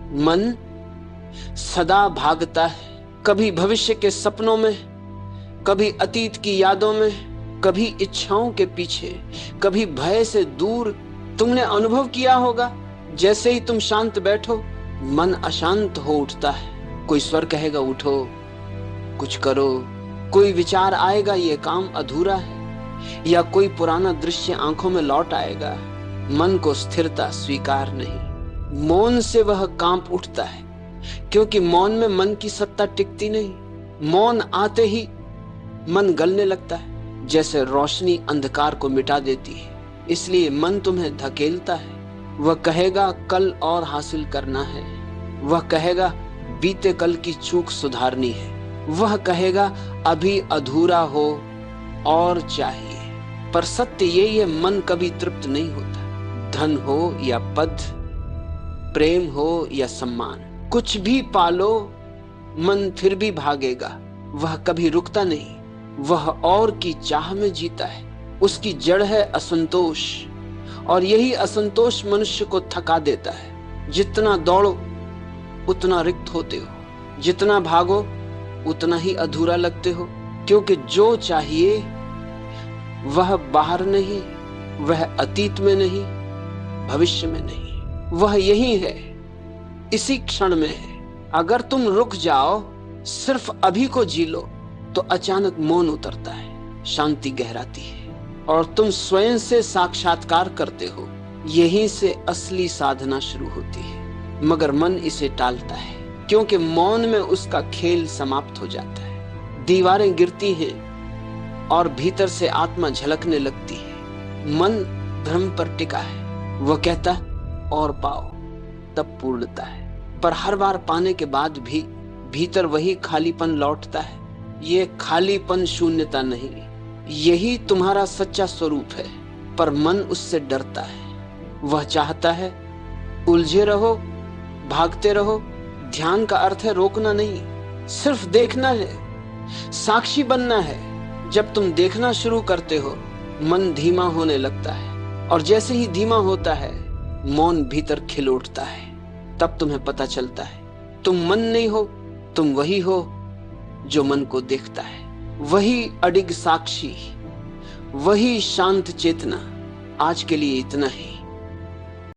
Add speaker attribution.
Speaker 1: मन सदा भागता है, कभी भविष्य के सपनों में, कभी अतीत की यादों में, कभी इच्छाओं के पीछे, कभी भय से दूर। तुमने अनुभव किया होगा, जैसे ही तुम शांत बैठो मन अशांत हो उठता है। कोई स्वर कहेगा उठो, कुछ करो, कोई विचार आएगा ये काम अधूरा है, या कोई पुराना दृश्य आंखों में लौट आएगा। मन को स्थिरता स्वीकार नहीं, मौन से वह कांप उठता है, क्योंकि मौन में मन की सत्ता टिकती नहीं। मौन आते ही मन गलने लगता है, जैसे रोशनी अंधकार को मिटा देती है। इसलिए मन तुम्हें धकेलता है। वह कहेगा कल और हासिल करना है, वह कहेगा बीते कल की चूक सुधारनी है, वह कहेगा अभी अधूरा हो और चाहिए। पर सत्य यही है, मन कभी तृप्त नहीं होता। धन हो या पद, प्रेम हो या सम्मान, कुछ भी पालो मन फिर भी भागेगा। वह कभी रुकता नहीं, वह और की चाह में जीता है। उसकी जड़ है असंतोष, और यही असंतोष मनुष्य को थका देता है। जितना दौड़ो उतना रिक्त होते हो, जितना भागो उतना ही अधूरा लगते हो, क्योंकि जो चाहिए वह बाहर नहीं, वह अतीत में नहीं, भविष्य में नहीं, वह यही है, इसी क्षण में है। अगर तुम रुक जाओ, सिर्फ अभी को जी लो, तो अचानक मौन उतरता है, शांति गहराती है, और तुम स्वयं से साक्षात्कार करते हो। यहीं से असली साधना शुरू होती है। मगर मन इसे टालता है, क्योंकि मौन में उसका खेल समाप्त हो जाता है। दीवारें गिरती हैं और भीतर से आत्मा झलकने लगती है। मन भ्रम पर टिका है, वह कहता और पाओ, तब पूर्णता है। पर हर बार पाने के बाद भी भीतर वही खालीपन लौटता है। ये खालीपन शून्यता नहीं, यही तुम्हारा सच्चा स्वरूप है। पर मन उससे डरता है। वह चाहता है उलझे रहो, भागते रहो। ध्यान का अर्थ है रोकना नहीं, सिर्फ देखना है, साक्षी बनना है। जब तुम देखना शुरू करते हो, मन धीमा होने लगता है, और जैसे ही धीमा होता है, मौन भीतर खिल उठता है। तब तुम्हें पता चलता है तुम मन नहीं हो, तुम वही हो जो मन को देखता है। वही अडिग साक्षी, वही शांत चेतना। आज के लिए इतना ही।